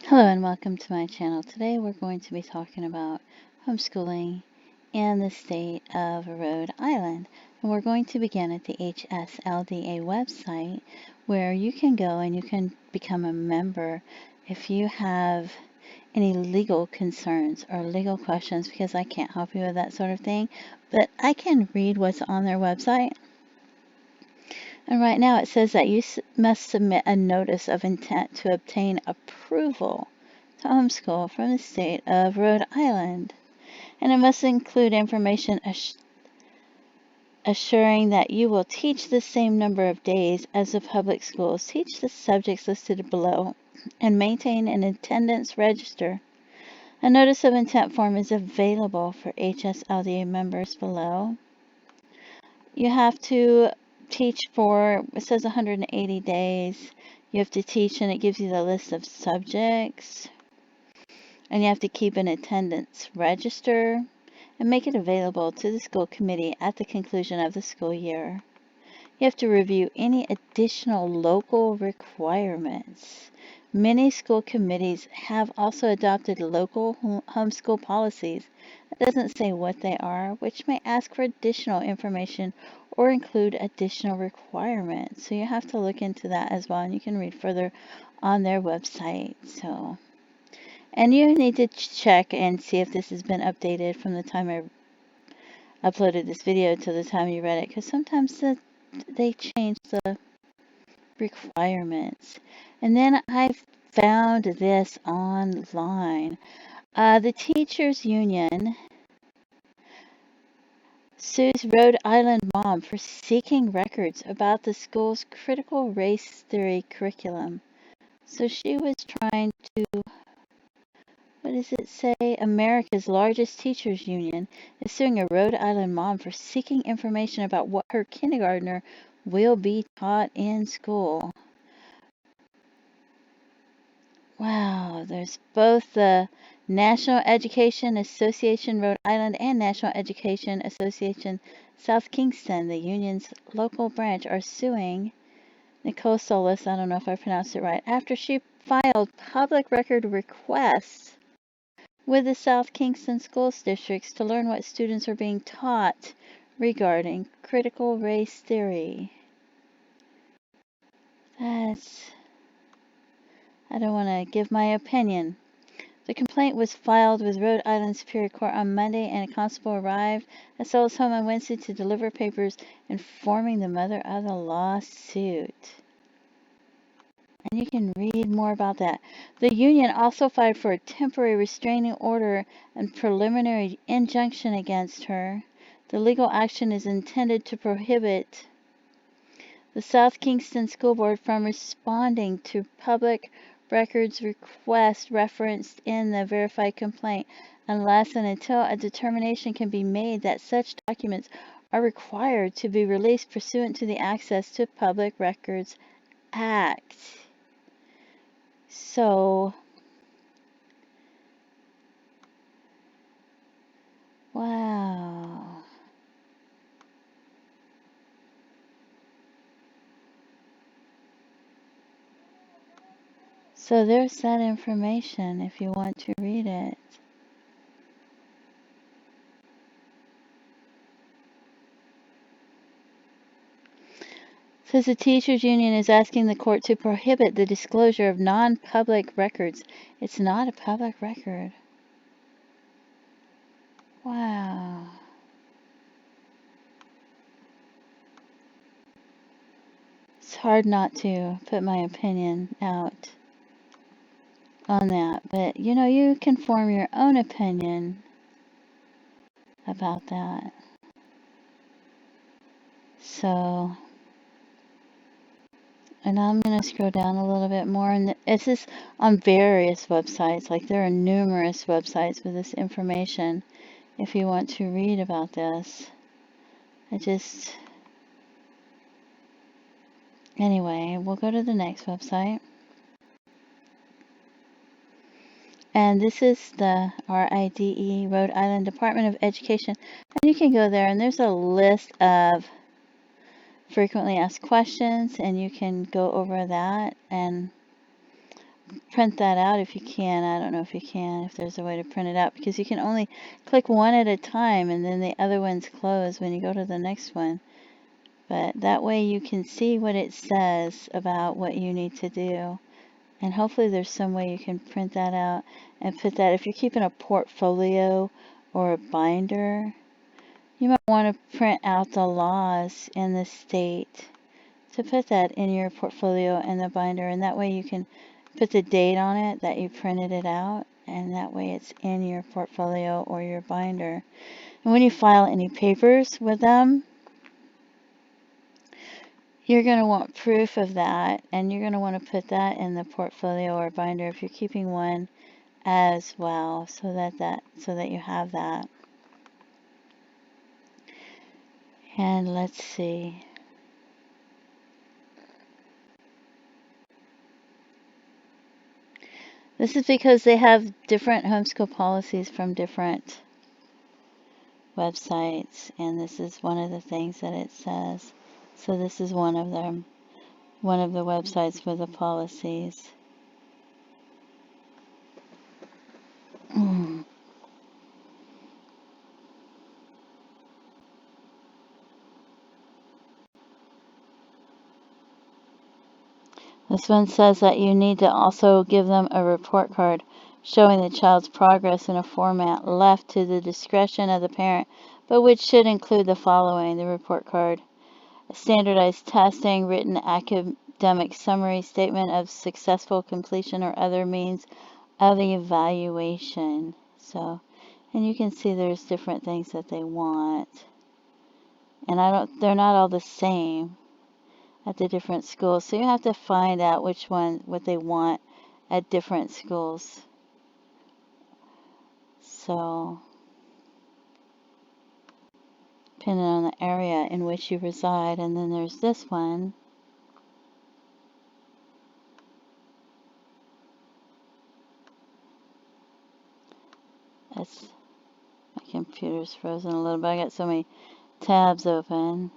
Hello and welcome to my channel. Today we're going to be talking about homeschooling in the state of Rhode Island. And we're going to begin at the HSLDA website where you can go and you can become a member if you have any legal concerns or legal questions, because I can't help you with that sort of thing, but I can read what's on their website. And right now it says that you must submit a notice of intent to obtain approval to homeschool from the state of Rhode Island. And it must include information assuring that you will teach the same number of days as the public schools, teach the subjects listed below, and maintain an attendance register. A notice of intent form is available for HSLDA members below. You have to teach for, it says 180 days. You have to teach, and it gives you the list of subjects. And you have to keep an attendance register and make it available to the school committee at the conclusion of the school year. You have to review any additional local requirements. Many school committees have also adopted local homeschool policies. It doesn't say what they are, which may ask for additional information or include additional requirements. So you have to look into that as well, and you can read further on their website. And you need to check and see if this has been updated from the time I uploaded this video to the time you read it, because sometimes they change the requirements. And then I found this online. The Teachers Union sues Rhode Island mom for seeking records about the school's critical race theory curriculum. So she was trying to, what does it say? America's largest teachers union is suing a Rhode Island mom for seeking information about what her kindergartner will be taught in school. Wow, there's both the National Education Association Rhode Island and National Education Association South Kingston, the union's local branch, are suing Nicole Solis, I don't know if I pronounced it right, after she filed public record requests with the South Kingston schools districts to learn what students are being taught regarding critical race theory. I don't want to give my opinion. The complaint was filed with Rhode Island Superior Court on Monday, and a constable arrived at Solis' home on Wednesday to deliver papers informing the mother of the lawsuit. And you can read more about that. The union also filed for a temporary restraining order and preliminary injunction against her. The legal action is intended to prohibit the South Kingston School Board from responding to public records requests referenced in the verified complaint unless and until a determination can be made that such documents are required to be released pursuant to the Access to Public Records Act. So, wow. So there's that information if you want to read it. Says the teachers union is asking the court to prohibit the disclosure of non-public records. It's not a public record. Wow. It's hard not to put my opinion out on that, but you know, you can form your own opinion about that. So, and I'm going to scroll down a little bit more, and it's just on various websites. Like, there are numerous websites with this information if you want to read about this. Anyway, we'll go to the next website. And this is the RIDE, Rhode Island Department of Education. And you can go there, and there's a list of frequently asked questions, and you can go over that and print that out if you can. I don't know if you can, if there's a way to print it out, because you can only click one at a time and then the other one's closed when you go to the next one. But that way you can see what it says about what you need to do. And hopefully there's some way you can print that out and put that, if you're keeping a portfolio or a binder, you might want to print out the laws in the state to put that in your portfolio and the binder, and that way you can put the date on it that you printed it out, and that way it's in your portfolio or your binder. And when you file any papers with them, you're going to want proof of that, and you're going to want to put that in the portfolio or binder if you're keeping one as well, so that you have that. And let's see. This is because they have different homeschool policies from different websites, and this is one of the things that it says. So this is one of them, one of the websites with the policies. This one says that you need to also give them a report card showing the child's progress in a format left to the discretion of the parent, but which should include the following: the report card, standardized testing, written academic summary, statement of successful completion, or other means of evaluation. So, and you can see there's different things that they want, and they're not all the same at the different schools, so you have to find out what they want at different schools. So, depending on the area in which you reside. And then there's this one. My computer's frozen a little bit. I got so many tabs open.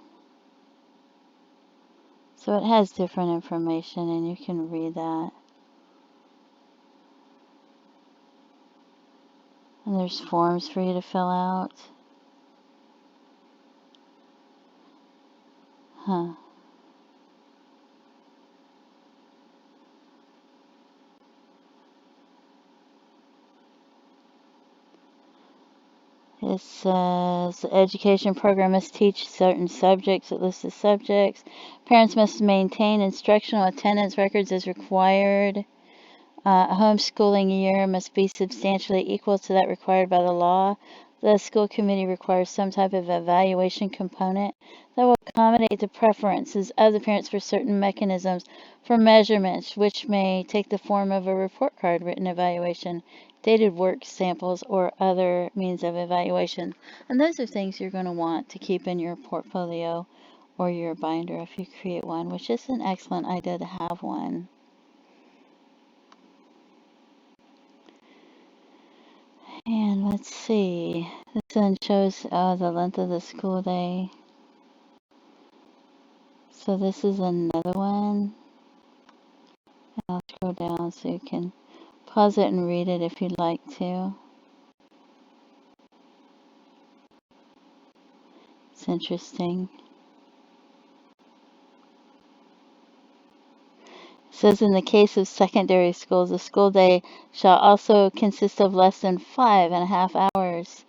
So it has different information, and you can read that. And there's forms for you to fill out. It says the education program must teach certain subjects. It lists the subjects. Parents must maintain instructional attendance records as required. A homeschooling year must be substantially equal to that required by the law. The school committee requires some type of evaluation component that will accommodate the preferences of the parents for certain mechanisms for measurements, which may take the form of a report card, written evaluation, dated work samples, or other means of evaluation. And those are things you're going to want to keep in your portfolio or your binder if you create one, which is an excellent idea to have one. And let's see, this one shows the length of the school day. So this is another one. And I'll scroll down so you can pause it and read it if you'd like to. It's interesting. It says in the case of secondary schools, the school day shall also consist of less than 5.5 hours,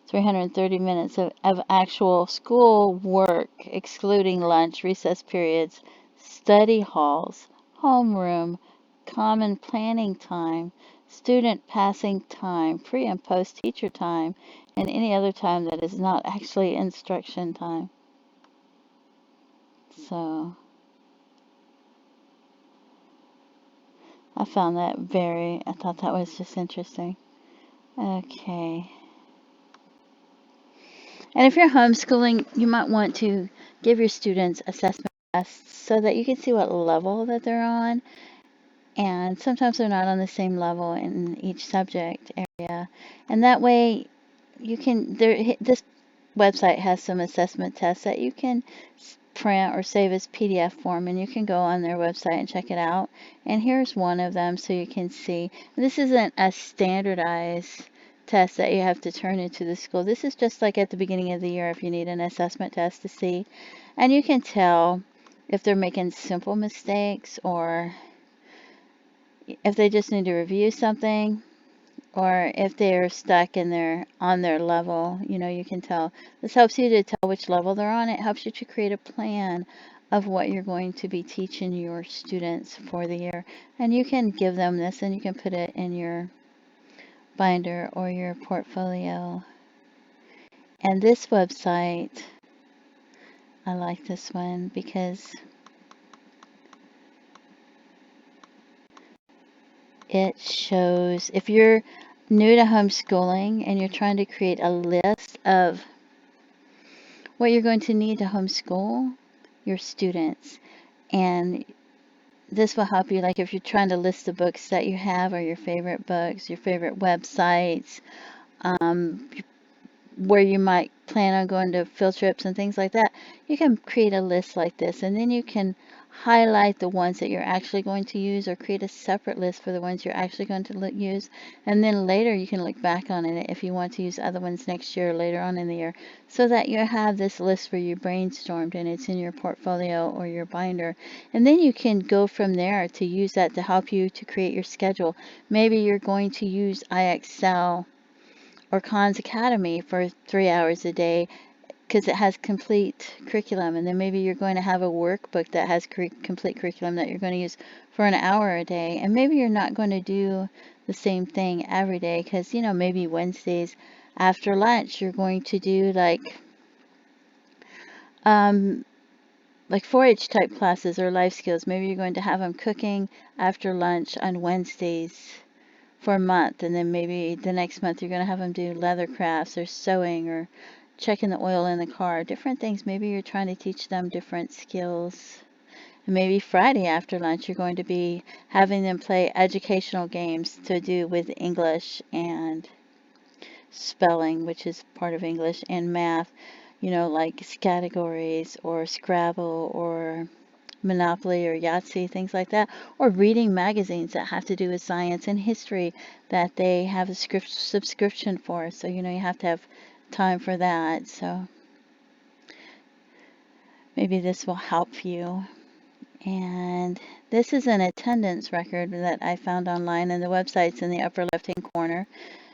330 minutes of actual school work, excluding lunch, recess periods, study halls, homeroom, common planning time, student passing time, pre and post teacher time, and any other time that is not actually instruction time. So, I thought that was just interesting. Okay. And if you're homeschooling, you might want to give your students assessment tests so that you can see what level that they're on. And sometimes they're not on the same level in each subject area. And that way you can, this website has some assessment tests that you can print or save as PDF form, and you can go on their website and check it out. And here's one of them so you can see. This isn't a standardized test that you have to turn into the school. This is just like at the beginning of the year if you need an assessment test to see. And you can tell if they're making simple mistakes or if they just need to review something, or if they're stuck in on their level. You can tell. This helps you to tell which level they're on. It helps you to create a plan of what you're going to be teaching your students for the year. And you can give them this and you can put it in your binder or your portfolio. And this website, I like this one because it shows, if you're new to homeschooling and you're trying to create a list of what you're going to need to homeschool your students, and this will help you, like if you're trying to list the books that you have or your favorite books, your favorite websites, where you might plan on going to field trips and things like that, you can create a list like this, and then you can highlight the ones that you're actually going to use or create a separate list for the ones you're actually going to use, and then later you can look back on it if you want to use other ones next year or later on in the year, so that you have this list where you brainstormed and it's in your portfolio or your binder. And then you can go from there to use that to help you to create your schedule. Maybe you're going to use IXL or Khan's Academy for 3 hours a day because it has complete curriculum, and then maybe you're going to have a workbook that has complete curriculum that you're going to use for an hour a day. And maybe you're not going to do the same thing every day because, maybe Wednesdays after lunch you're going to do like 4-H type classes or life skills. Maybe you're going to have them cooking after lunch on Wednesdays for a month, and then maybe the next month you're going to have them do leather crafts or sewing or checking the oil in the car, different things. Maybe you're trying to teach them different skills. And maybe Friday after lunch you're going to be having them play educational games to do with English and spelling, which is part of English, and math, like Scattergories or Scrabble or Monopoly or Yahtzee, things like that, or reading magazines that have to do with science and history that they have a subscription for. So, you have to have time for that. So maybe this will help you. And this is an attendance record that I found online, and the website's in the upper left-hand corner.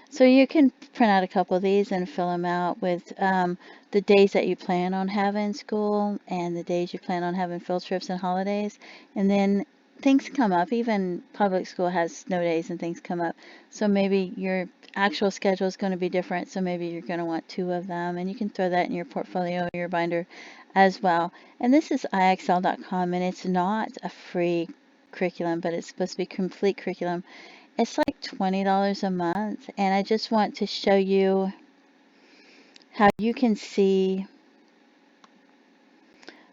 So you can print out a couple of these and fill them out with the days that you plan on having school and the days you plan on having field trips and holidays. And then things come up. Even public school has snow days and things come up. So maybe your actual schedule is going to be different. So maybe you're going to want 2 of them. And you can throw that in your portfolio or your binder as well. And this is IXL.com, and it's not a free curriculum, but it's supposed to be complete curriculum. It's like $20 a month, and I just want to show you how you can see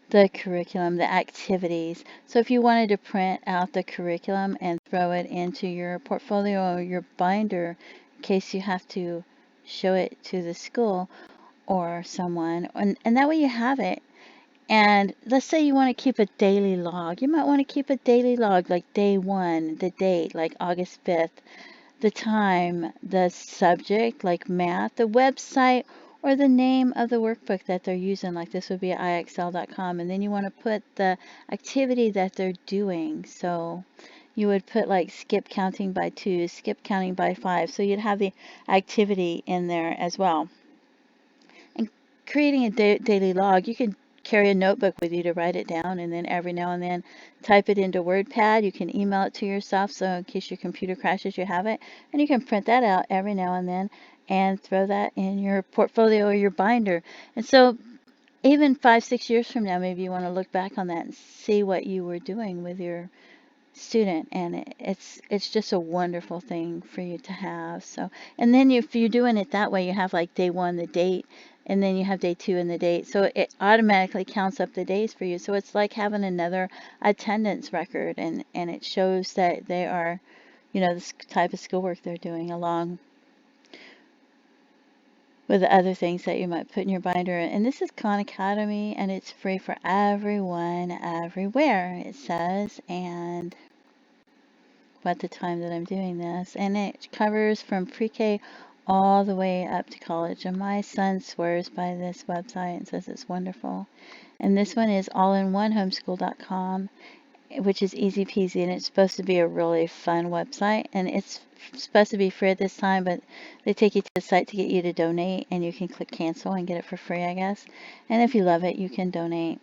the curriculum, the activities. So if you wanted to print out the curriculum and throw it into your portfolio or your binder in case you have to show it to the school or someone, and that way you have it. And let's say you want to keep a daily log. You might want to keep a daily log, like day 1, the date, like August 5th. The time, the subject, like math, the website, or the name of the workbook that they're using, like this would be IXL.com. And then you want to put the activity that they're doing. So you would put like skip counting by 2, skip counting by 5. So you'd have the activity in there as well. And creating a daily log, you can carry a notebook with you to write it down, and then every now and then type it into WordPad. You can email it to yourself, so in case your computer crashes, you have it, and you can print that out every now and then and throw that in your portfolio or your binder. And so even 5-6 years from now, maybe you want to look back on that and see what you were doing with your student, and it's just a wonderful thing for you to have. So, and then if you're doing it that way, you have like day 1, the date, and then you have day 2 and the date, so it automatically counts up the days for you. So it's like having another attendance record, and it shows that they are, this type of schoolwork they're doing along with the other things that you might put in your binder. And this is Khan Academy, and it's free for everyone, everywhere, it says, and at the time that I'm doing this. And it covers from pre-K all the way up to college. And my son swears by this website and says it's wonderful. And this one is allinonehomeschool.com, which is easy peasy, and it's supposed to be a really fun website. And it's supposed to be free at this time, but they take you to the site to get you to donate, and you can click cancel and get it for free, I guess. And if you love it, you can donate.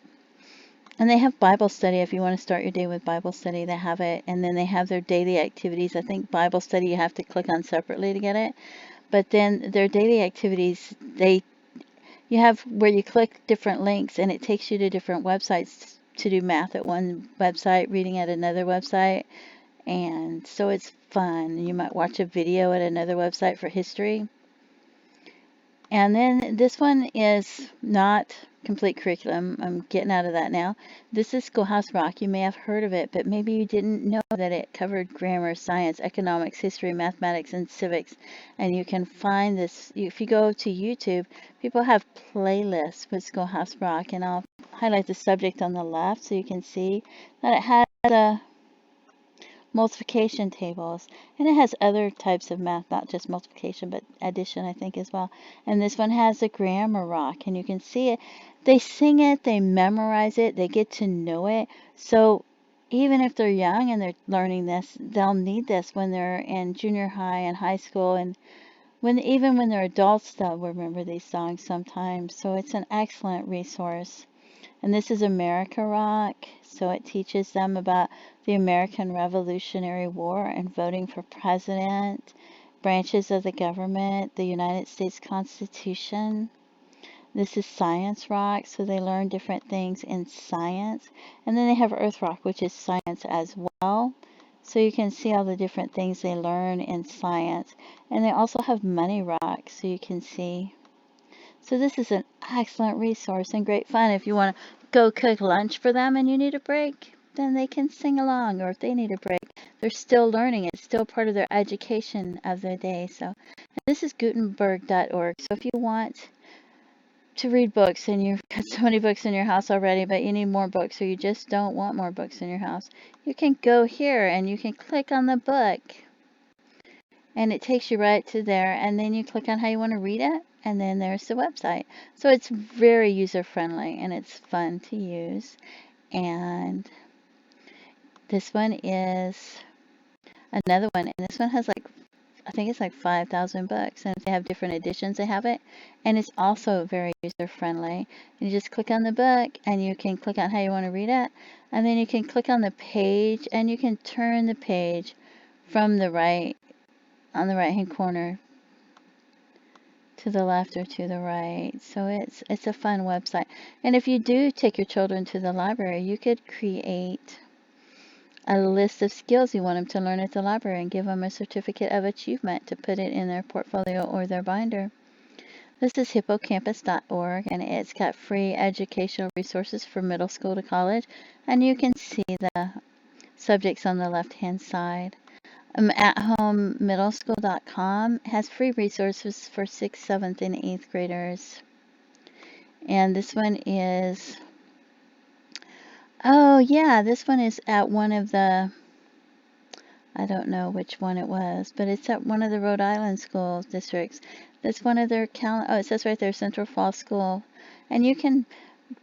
And they have Bible study. If you want to start your day with Bible study, they have it. And then they have their daily activities. I think Bible study you have to click on separately to get it. But then their daily activities, you have where you click different links, and it takes you to different websites to do math at one website, reading at another website. And so it's fun. You might watch a video at another website for history. And then this one is not complete curriculum. I'm getting out of that now. This is Schoolhouse Rock. You may have heard of it, but maybe you didn't know that it covered grammar, science, economics, history, mathematics, and civics. And you can find this, if you go to YouTube, people have playlists with Schoolhouse Rock, and I'll highlight the subject on the left so you can see that it has a multiplication tables, and it has other types of math, not just multiplication but addition, I think, as well. And this one has a grammar rock, and you can see it. They sing it, they memorize it, they get to know it. So even if they're young and they're learning this, they'll need this when they're in junior high and high school, and even when they're adults, they'll remember these songs sometimes. So it's an excellent resource. And this is America Rock, so it teaches them about the American Revolutionary War and voting for president, branches of the government, the United States Constitution. This is Science Rock, so they learn different things in science. And then they have Earth Rock, which is science as well. So you can see all the different things they learn in science. And they also have Money Rock, so you can see. So this is an excellent resource and great fun. If you want to go cook lunch for them and you need a break, then they can sing along. Or if they need a break, they're still learning. It's still part of their education of their day. So this is Gutenberg.org. So if you want to read books and you've got so many books in your house already, but you need more books, or you just don't want more books in your house, you can go here and you can click on the book. And it takes you right to there, and then you click on how you want to read it, and then there's the website. So it's very user-friendly, and it's fun to use. And this one is another one, and this one has I think it's 5,000 books, and if they have different editions, they have it. And it's also very user-friendly. You just click on the book, and you can click on how you want to read it, and then you can click on the page, and you can turn the page from the right, on the right-hand corner, to the left or to the right. So it's a fun website. And if you do take your children to the library, you could create a list of skills you want them to learn at the library and give them a certificate of achievement to put it in their portfolio or their binder. This is hippocampus.org, and it's got free educational resources for middle school to college, and you can see the subjects on the left-hand side. AtHomeMiddleSchool.com has free resources for 6th, 7th, and 8th graders. And this one is, oh yeah, this one is at one of the, I don't know which one it was, but it's at one of the Rhode Island school districts. That's one of their oh, it says right there, Central Falls School. And you can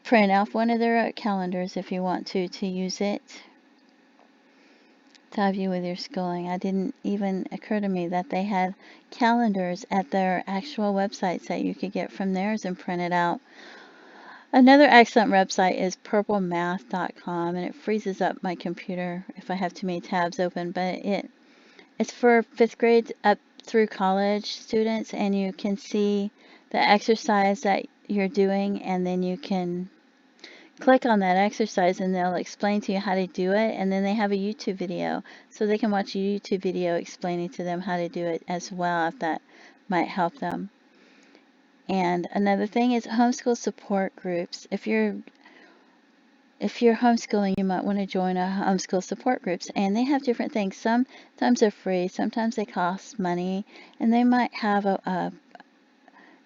print off one of their calendars if you want to use it to have you with your schooling. It didn't even occur to me that they had calendars at their actual websites that you could get from theirs and print it out. Another excellent website is purplemath.com, and it freezes up my computer if I have too many tabs open, but it's for 5th grade up through college students, and you can see the exercise that you're doing, and then you can click on that exercise and they'll explain to you how to do it, and then they have a YouTube video, so they can watch a YouTube video explaining to them how to do it as well, if that might help them. And another thing is homeschool support groups. If you're homeschooling, you might want to join a homeschool support groups, and they have different things. Sometimes they're free, sometimes they cost money, and they might have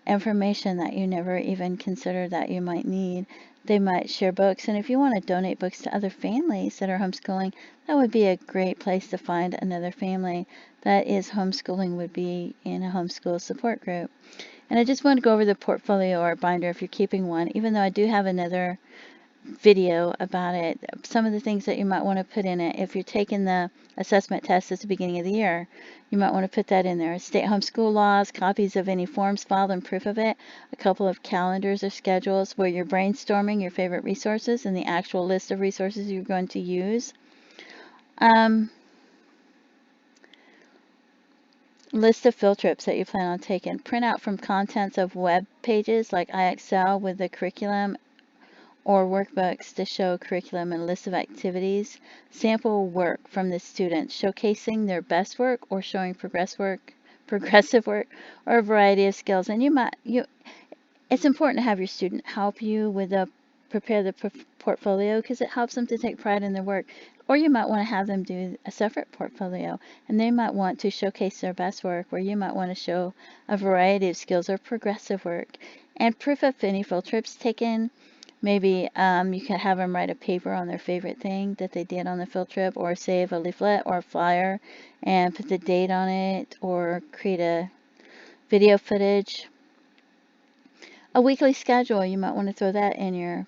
information that you never even considered that you might need. They might share books, and if you want to donate books to other families that are homeschooling, that would be a great place to find another family that is homeschooling, would be in a homeschool support group. And I just want to go over the portfolio or binder if you're keeping one, even though I do have another video about it. Some of the things that you might want to put in it, if you're taking the assessment test at the beginning of the year, you might want to put that in there. State homeschool laws, copies of any forms filed and proof of it, a couple of calendars or schedules where you're brainstorming your favorite resources and the actual list of resources you're going to use. List of field trips that you plan on taking. Print out from contents of web pages like IXL with the curriculum or workbooks to show curriculum and list of activities. Sample work from the students, showcasing their best work or showing progressive work, or a variety of skills. And it's important to have your student help you with prepare the portfolio, because it helps them to take pride in their work. Or you might want to have them do a separate portfolio, and they might want to showcase their best work, or you might want to show a variety of skills or progressive work. And proof of any field trips taken. Maybe you can have them write a paper on their favorite thing that they did on the field trip, or save a leaflet or a flyer and put the date on it, or create a video footage. A weekly schedule, you might want to throw that in your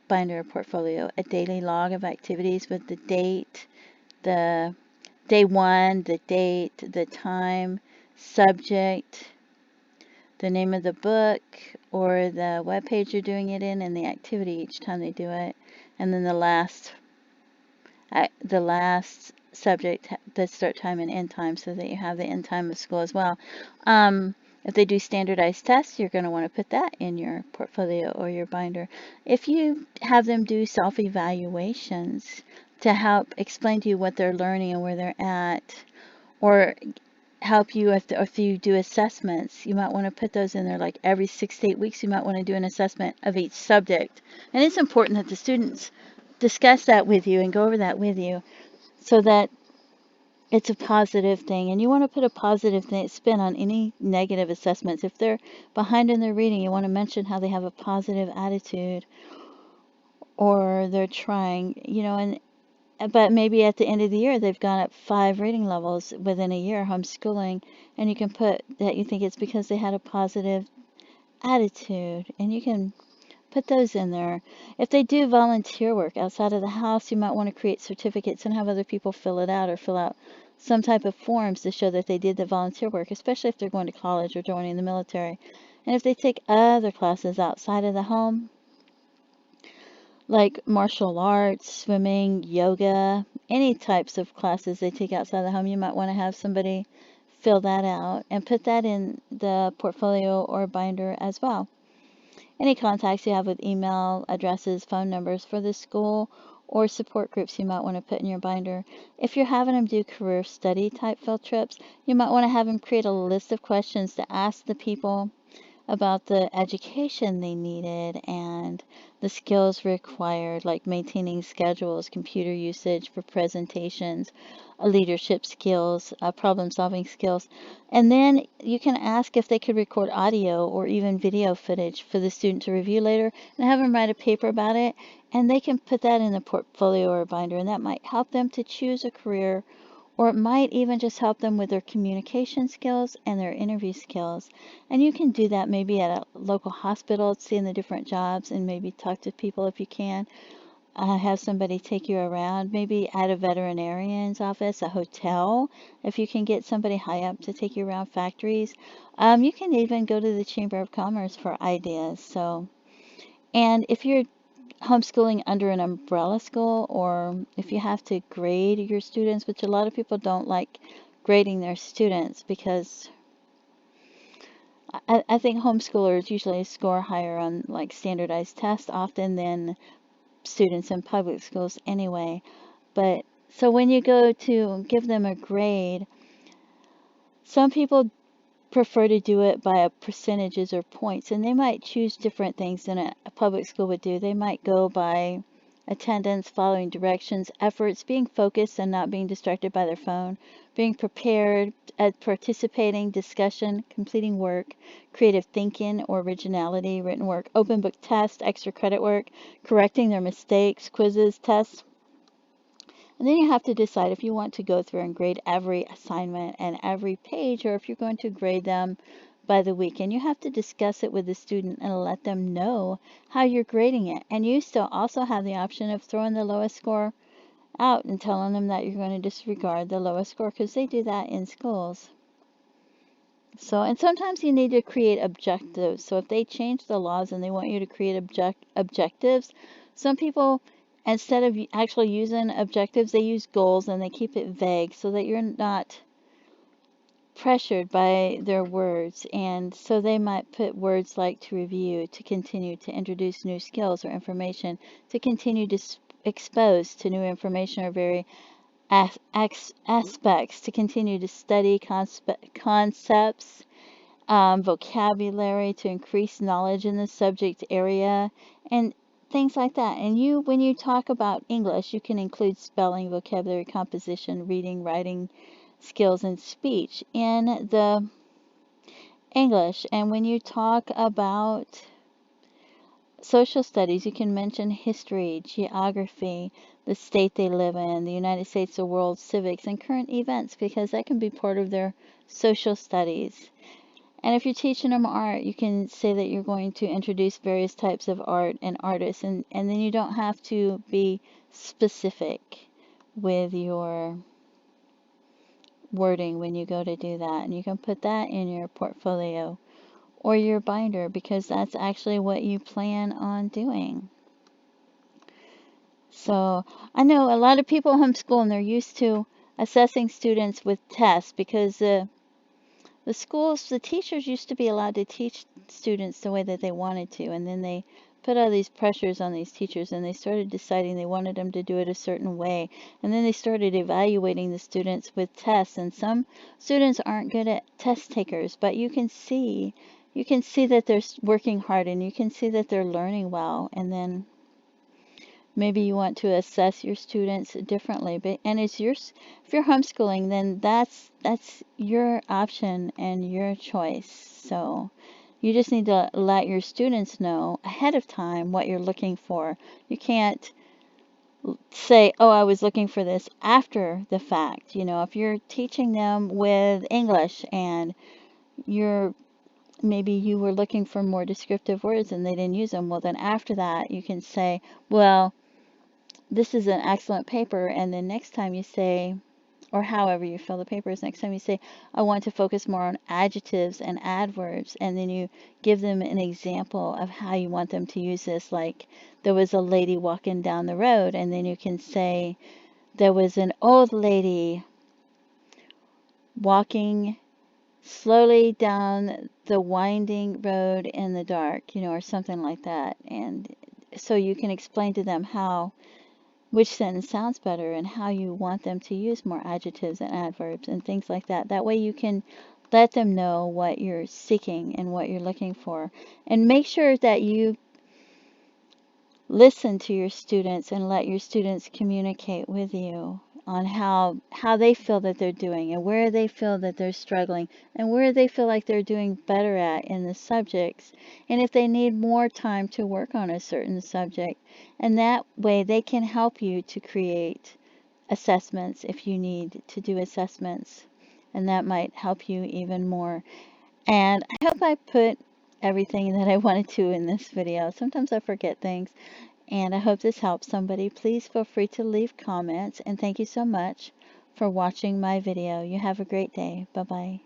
binder portfolio. A daily log of activities with the date, the day one, the date, the time, subject, the name of the book or the web page you're doing it in, and the activity each time they do it. And then the last subject, the start time and end time, so that you have the end time of school as well. If they do standardized tests, you're going to want to put that in your portfolio or your binder. If you have them do self-evaluations to help explain to you what they're learning and where they're at, or help you if you do assessments, you might want to put those in there. Like every 6 to 8 weeks, you might want to do an assessment of each subject. And it's important that the students discuss that with you and go over that with you, so that it's a positive thing. And you want to put a positive spin on any negative assessments. If they're behind in their reading, you want to mention how they have a positive attitude, or they're trying, but maybe at the end of the year, they've gone up 5 reading levels within a year homeschooling, and you can put that you think it's because they had a positive attitude, and you can put those in there. If they do volunteer work outside of the house, you might want to create certificates and have other people fill it out, or fill out some type of forms to show that they did the volunteer work, especially if they're going to college or joining the military. And if they take other classes outside of the home, like martial arts, swimming, yoga, any types of classes they take outside the home, you might want to have somebody fill that out and put that in the portfolio or binder as well. Any contacts you have with email addresses, phone numbers for the school, or support groups you might want to put in your binder. If you're having them do career study type field trips, you might want to have them create a list of questions to ask the people about the education they needed and the skills required, like maintaining schedules, computer usage for presentations, leadership skills, problem-solving skills. And then you can ask if they could record audio or even video footage for the student to review later, and have them write a paper about it, and they can put that in the portfolio or binder, and that might help them to choose a career, or it might even just help them with their communication skills and their interview skills. And you can do that maybe at a local hospital, seeing the different jobs, and maybe talk to people if you can. Have somebody take you around, maybe at a veterinarian's office, a hotel, if you can get somebody high up to take you around factories. You can even go to the Chamber of Commerce for ideas. And if you're homeschooling under an umbrella school, or if you have to grade your students, which a lot of people don't like grading their students, because I think homeschoolers usually score higher on like standardized tests often than students in public schools anyway. But so when you go to give them a grade, some people prefer to do it by percentages or points, and they might choose different things than a public school would do. They might go by attendance, following directions, efforts, being focused and not being distracted by their phone, being prepared, participating, discussion, completing work, creative thinking or originality, written work, open book test, extra credit work, correcting their mistakes, quizzes, tests. And then you have to decide if you want to go through and grade every assignment and every page, or if you're going to grade them by the week. And you have to discuss it with the student and let them know how you're grading it. And you still also have the option of throwing the lowest score out and telling them that you're going to disregard the lowest score, because they do that in schools. So, and sometimes you need to create objectives. So if they change the laws and they want you to create objectives, some people, instead of actually using objectives, they use goals and they keep it vague so that you're not pressured by their words. And so they might put words like to review, to continue, to introduce new skills or information, to continue to expose to new information or very aspects, to continue to study concepts, vocabulary, to increase knowledge in the subject area, and things like that. And when you talk about English, you can include spelling, vocabulary, composition, reading, writing skills, and speech in the English. And when you talk about social studies, you can mention history, geography, the state they live in, the United States, the world, civics, and current events, because that can be part of their social studies. And if you're teaching them art, you can say that you're going to introduce various types of art and artists, and then you don't have to be specific with your wording when you go to do that. And you can put that in your portfolio or your binder, because that's actually what you plan on doing. So I know a lot of people homeschool and they're used to assessing students with tests, because the schools, the teachers used to be allowed to teach students the way that they wanted to, and then they put all these pressures on these teachers, and they started deciding they wanted them to do it a certain way, and then they started evaluating the students with tests. And some students aren't good at test takers, but you can see that they're working hard, and you can see that they're learning well. And then maybe you want to assess your students differently, but if you're homeschooling, then that's your option and your choice. So you just need to let your students know ahead of time what you're looking for. You can't say, oh, I was looking for this after the fact. If you're teaching them with English and maybe you were looking for more descriptive words and they didn't use them, well, then after that you can say, well, this is an excellent paper, and then next time you say, or however you fill the papers, next time you say, I want to focus more on adjectives and adverbs, and then you give them an example of how you want them to use this. Like, there was a lady walking down the road, and then you can say, there was an old lady walking slowly down the winding road in the dark, or something like that. And so you can explain to them which sentence sounds better and how you want them to use more adjectives and adverbs and things like that. That way you can let them know what you're seeking and what you're looking for. And make sure that you listen to your students and let your students communicate with you on how they feel that they're doing, and where they feel that they're struggling, and where they feel like they're doing better at in the subjects, and if they need more time to work on a certain subject. And that way they can help you to create assessments if you need to do assessments, and that might help you even more. And I hope I put everything that I wanted to in this video. Sometimes I forget things, and I hope this helps somebody. Please feel free to leave comments, and thank you so much for watching my video. You have a great day. Bye-bye.